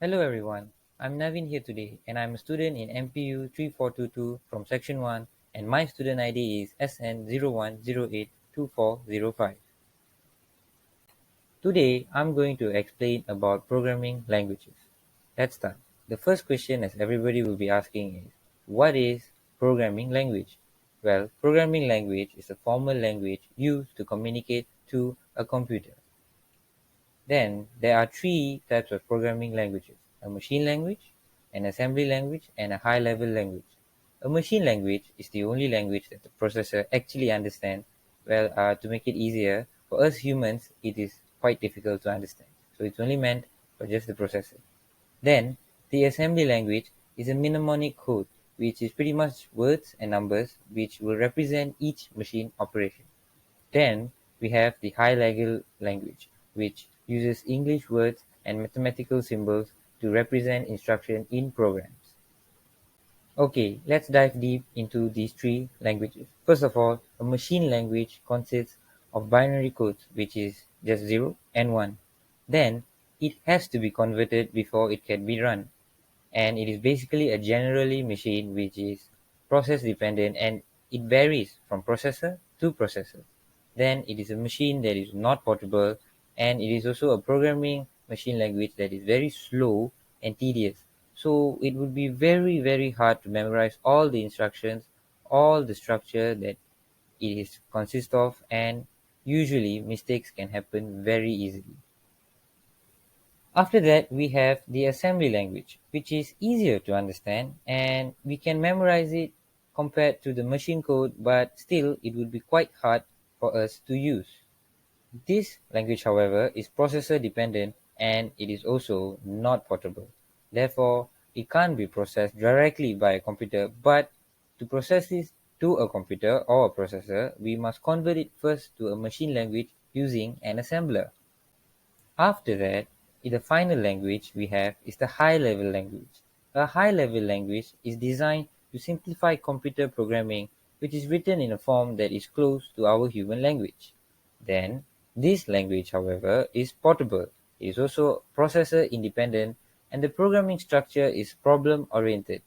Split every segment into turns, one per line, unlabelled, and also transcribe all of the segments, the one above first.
Hello everyone, I'm Navin here today and I'm a student in MPU3422 from Section 1 and my student ID is SN01082405. Today I'm going to explain about programming languages. Let's start. The first question as everybody will be asking is, what is programming language? Well, programming language is a formal language used to communicate to a computer. Then there are three types of programming languages: a machine language, an assembly language, and a high-level language. A machine language is the only language that the processor actually understands. Well, to make it easier, for us humans, it is quite difficult to understand. So it's only meant for just the processor. Then, the assembly language is a mnemonic code, which is pretty much words and numbers which will represent each machine operation. Then we have the high-level language, which uses English words and mathematical symbols to represent instruction in programs. Okay, let's dive deep into these three languages. First of all, a machine language consists of binary codes, which is just 0 and 1. Then it has to be converted before it can be run. And it is basically a generally machine which is process dependent and it varies from processor to processor. Then it is a machine that is not portable, and it is also a programming machine language that is very slow and tedious. So it would be very hard to memorize all the instructions, all the structure that it is consists of, and usually mistakes can happen very easily. After that, we have the assembly language, which is easier to understand and we can memorize it compared to the machine code, but still it would be quite hard for us to use. This language, however, is processor dependent and it is also not portable. Therefore, it can't be processed directly by a computer, but to process this to a computer or a processor, we must convert it first to a machine language using an assembler. After that, the final language we have is the high-level language. A high-level language is designed to simplify computer programming, which is written in a form that is close to our human language. Then, this language, however, is portable. It is also processor independent and the programming structure is problem oriented.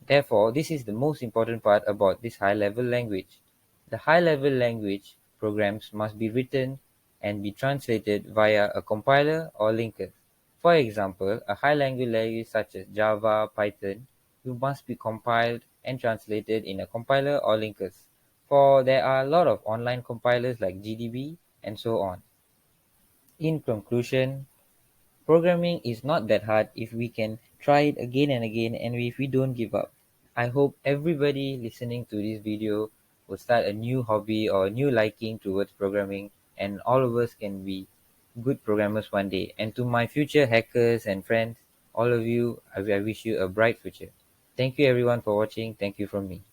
Therefore, this is the most important part about this high-level language. The high-level language programs must be written and be translated via a compiler or linker. For example, a high-level language such as Java, Python, you must be compiled and translated in a compiler or linkers. For there are a lot of online compilers like GDB and so on. In conclusion, programming is not that hard if we can try it again and again and if we don't give up. I hope everybody listening to this video will start a new hobby or a new liking towards programming and all of us can be good programmers one day. And to my future hackers and friends, all of you, I wish you a bright future. Thank you everyone for watching. Thank you from me.